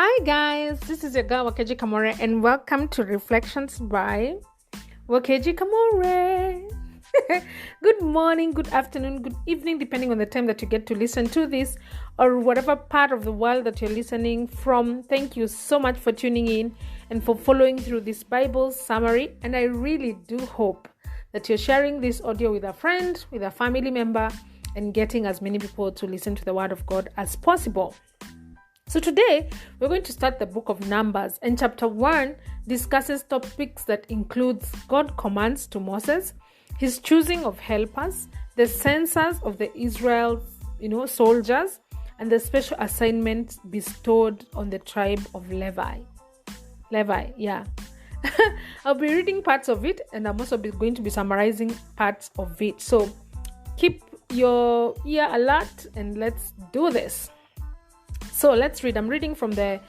Hi guys, this is your girl Wakeji Kamore and welcome to Reflections by Wakeji Kamore. Good morning, good afternoon, good evening, depending on the time that you get to listen to this or whatever part of the world that you're listening from. Thank you so much for tuning in and for following through this Bible summary. And I really do hope that you're sharing this audio with a friend, with a family member, and getting as many people to listen to the Word of God as possible. So today, we're going to start the book of Numbers, and chapter 1 discusses topics that includes God's commands to Moses, his choosing of helpers, the census of the Israel, soldiers, and the special assignments bestowed on the tribe of Levi. I'll be reading parts of it, and I'm also going to be summarizing parts of it. So keep your ear alert, and let's do this. So let's read. I'm reading from the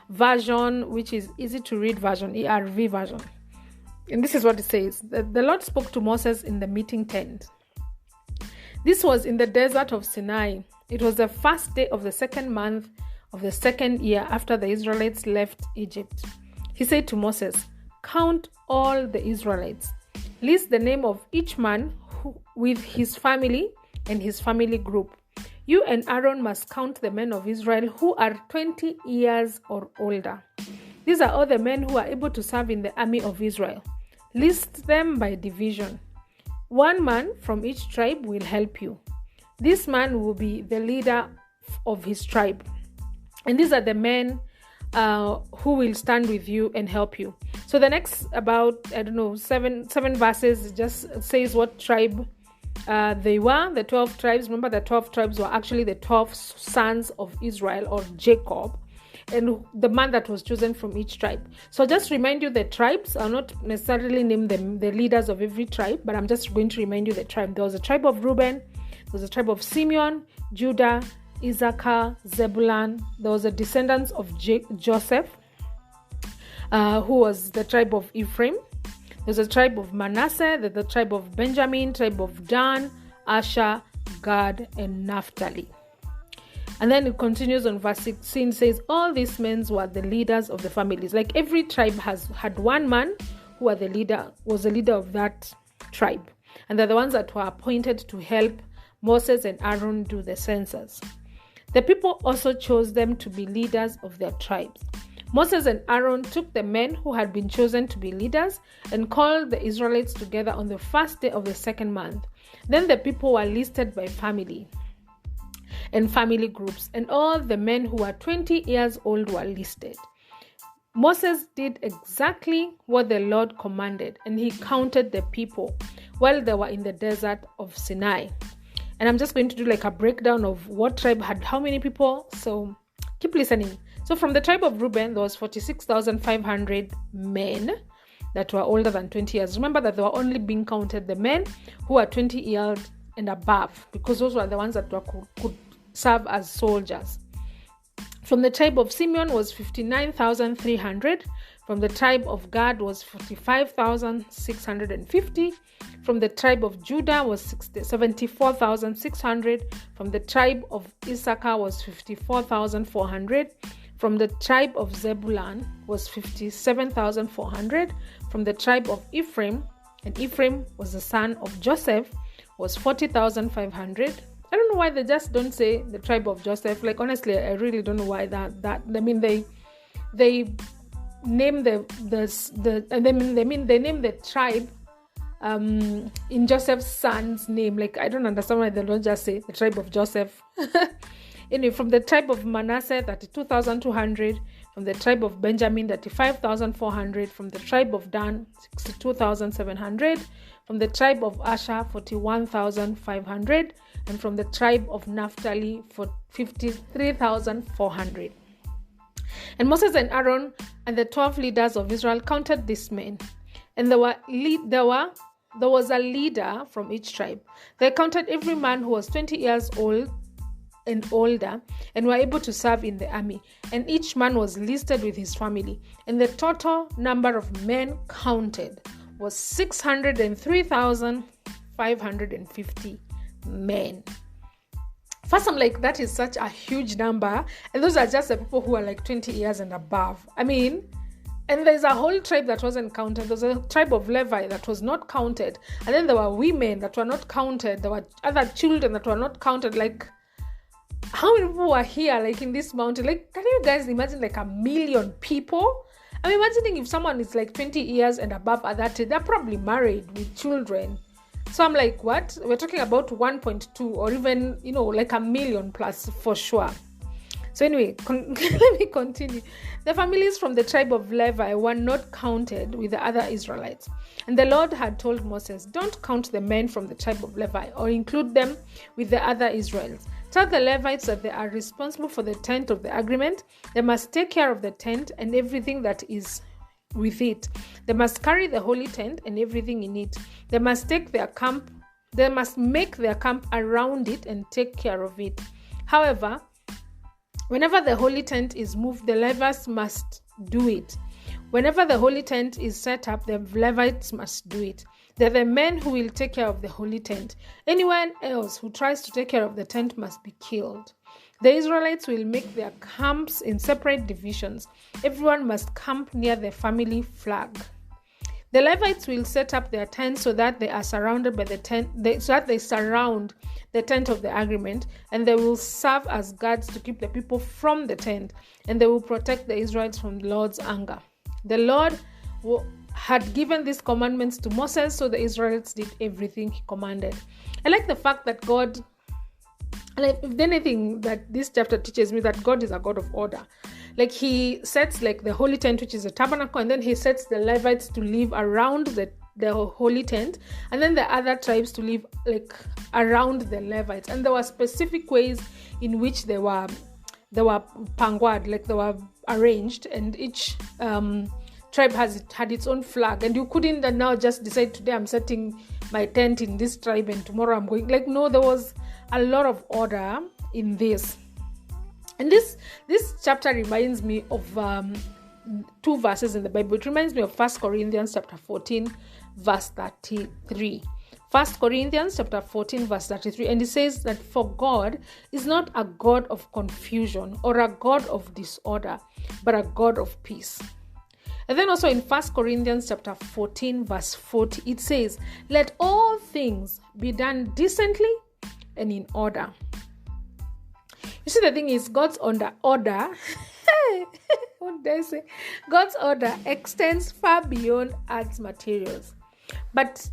version, which is easy to read version, ERV version. And this is what it says. The Lord spoke to Moses in the meeting tent. This was in the desert of Sinai. It was the first day of the second month of the second year after the Israelites left Egypt. He said to Moses, "Count all the Israelites. List the name of each man with his family and his family group. You and Aaron must count the men of Israel who are 20 years or older. These are all the men who are able to serve in the army of Israel. List them by division. One man from each tribe will help you. This man will be the leader of his tribe. And these are the men who will stand with you and help you." So the next about, seven verses just says what tribe they were, the 12 tribes. Remember, the 12 tribes were actually the 12 sons of Israel, or Jacob, and the man that was chosen from each tribe. So just remind you, the tribes are not necessarily named the leaders of every tribe, but I'm just going to remind you the tribe. There was a tribe of Reuben, there was a tribe of Simeon, Judah, Issachar, Zebulun. There was a descendants of Joseph, who was the tribe of Ephraim. There's a tribe of Manasseh, there's the tribe of Benjamin, tribe of Dan, Asher, Gad, and Naphtali. And then it continues on verse 16, says, all these men were the leaders of the families. Like every tribe had one man who was the leader of that tribe. And they're the ones that were appointed to help Moses and Aaron do the census. The people also chose them to be leaders of their tribes. Moses and Aaron took the men who had been chosen to be leaders and called the Israelites together on the first day of the second month. Then the people were listed by family and family groups, and all the men who were 20 years old were listed. Moses did exactly what the Lord commanded, and he counted the people while they were in the desert of Sinai. And I'm just going to do like a breakdown of what tribe had how many people, so keep listening. So from the tribe of Reuben, there was 46,500 men that were older than 20 years. Remember that they were only being counted the men who are 20 years and above, because those were the ones that could serve as soldiers. From the tribe of Simeon was 59,300. From the tribe of Gad was 45,650. From the tribe of Judah was 74,600. From the tribe of Issachar was 54,400. From the tribe of Zebulun was 57,400. From the tribe of Ephraim, and Ephraim was the son of Joseph, was 40,500. I don't know why they just don't say the tribe of Joseph. Like, honestly, I really don't know why that. I mean, they name they name the tribe in Joseph's son's name. Like, I don't understand why they don't just say the tribe of Joseph. Anyway, from the tribe of Manasseh, 32,200. From the tribe of Benjamin, 35,400. From the tribe of Dan, 62,700. From the tribe of Asher, 41,500. And from the tribe of Naphtali, 53,400. And Moses and Aaron and the 12 leaders of Israel counted these men. And there was a leader from each tribe. They counted every man who was 20 years old and older and were able to serve in the army, and each man was listed with his family, and the total number of men counted was 603,550 men. First, I'm like, that is such a huge number. And those are just the people who are like 20 years and above. I mean, and there's a whole tribe that wasn't counted. There's a tribe of Levi that was not counted. And then there were women that were not counted. There were other children that were not counted. Like, how many people were here, like in this mountain? Like, can you guys imagine like 1 million people? I'm imagining if someone is like 20 years and above at that age, they're probably married with children. So I'm like, what? We're talking about 1.2 or even, like 1 million plus for sure. So anyway, let me continue. The families from the tribe of Levi were not counted with the other Israelites. And the Lord had told Moses, don't count the men from the tribe of Levi or include them with the other Israelites. Tell the Levites that they are responsible for the tent of the agreement. They must take care of the tent and everything that is with it. They must carry the holy tent and everything in it. They must make their camp around it and take care of it. However, whenever the holy tent is moved, the Levites must do it. Whenever the holy tent is set up, the Levites must do it. They're the men who will take care of the holy tent. Anyone else who tries to take care of the tent must be killed. The Israelites will make their camps in separate divisions. Everyone must camp near the family flag. The Levites will set up their tents so that they are surrounded by the tent, so that they surround the tent of the agreement, and they will serve as guards to keep the people from the tent, and they will protect the Israelites from the Lord's anger. The Lord had given these commandments to Moses, so the Israelites did everything he commanded. I like the fact that God, like if anything that this chapter teaches me, that God is a God of order. Like he sets like the holy tent, which is a tabernacle, and then he sets the Levites to live around the holy tent, and then the other tribes to live like around the Levites. And there were specific ways in which they were pangwad, like they were arranged, and each tribe had its own flag, and you couldn't now just decide, today I'm setting my tent in this tribe and tomorrow I'm going, like, no, there was a lot of order in this. And this chapter reminds me of 2 verses in the Bible. It reminds me of 1 Corinthians chapter 14 verse 33. 1 Corinthians chapter 14 verse 33, and it says that, for God is not a God of confusion or a God of disorder, but a God of peace. And then also in 1 Corinthians chapter 14 verse 40, it says, let all things be done decently and in order. You see, the thing is, God's order what did I say? God's order extends far beyond earth's materials. But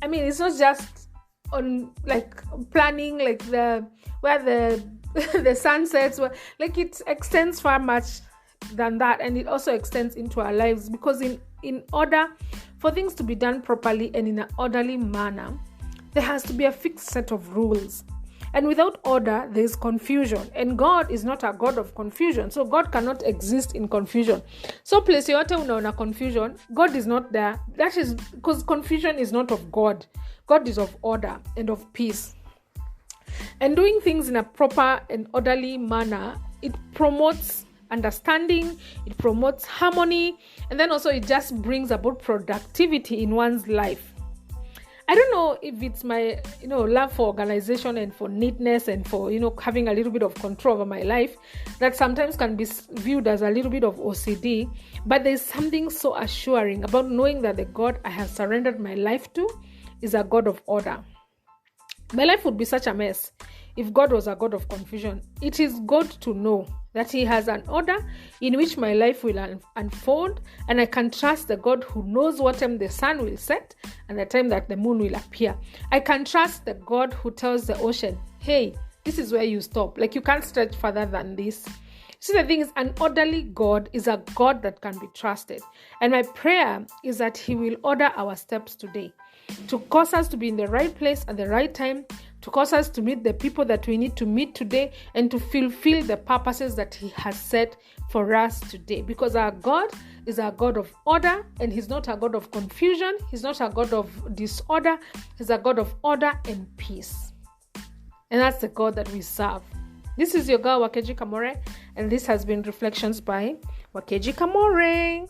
I mean, it's not just on like planning, like where the sun sets, like it extends far much than that, and it also extends into our lives, because in order for things to be done properly and in an orderly manner, there has to be a fixed set of rules. And without order, there is confusion. And God is not a God of confusion. So God cannot exist in confusion. So place yote unaona confusion, God is not there. That is because confusion is not of God. God is of order and of peace. And doing things in a proper and orderly manner, it promotes understanding, it promotes harmony, and then also it just brings about productivity in one's life. I don't know if it's my, love for organization and for neatness and for, having a little bit of control over my life that sometimes can be viewed as a little bit of OCD, but there's something so assuring about knowing that the God I have surrendered my life to is a God of order. My life would be such a mess if God was a God of confusion. It is good to know that He has an order in which my life will unfold, and I can trust the God who knows what time the sun will set and the time that the moon will appear. I can trust the God who tells the ocean, hey, this is where you stop. Like, you can't stretch further than this. See, the thing is, an orderly God is a God that can be trusted. And my prayer is that He will order our steps today to cause us to be in the right place at the right time, to cause us to meet the people that we need to meet today, and to fulfill the purposes that He has set for us today. Because our God is a God of order, and He's not a God of confusion. He's not a God of disorder. He's a God of order and peace. And that's the God that we serve. This is your girl, Wakeji Kamore, and this has been Reflections by Wakeji Kamore.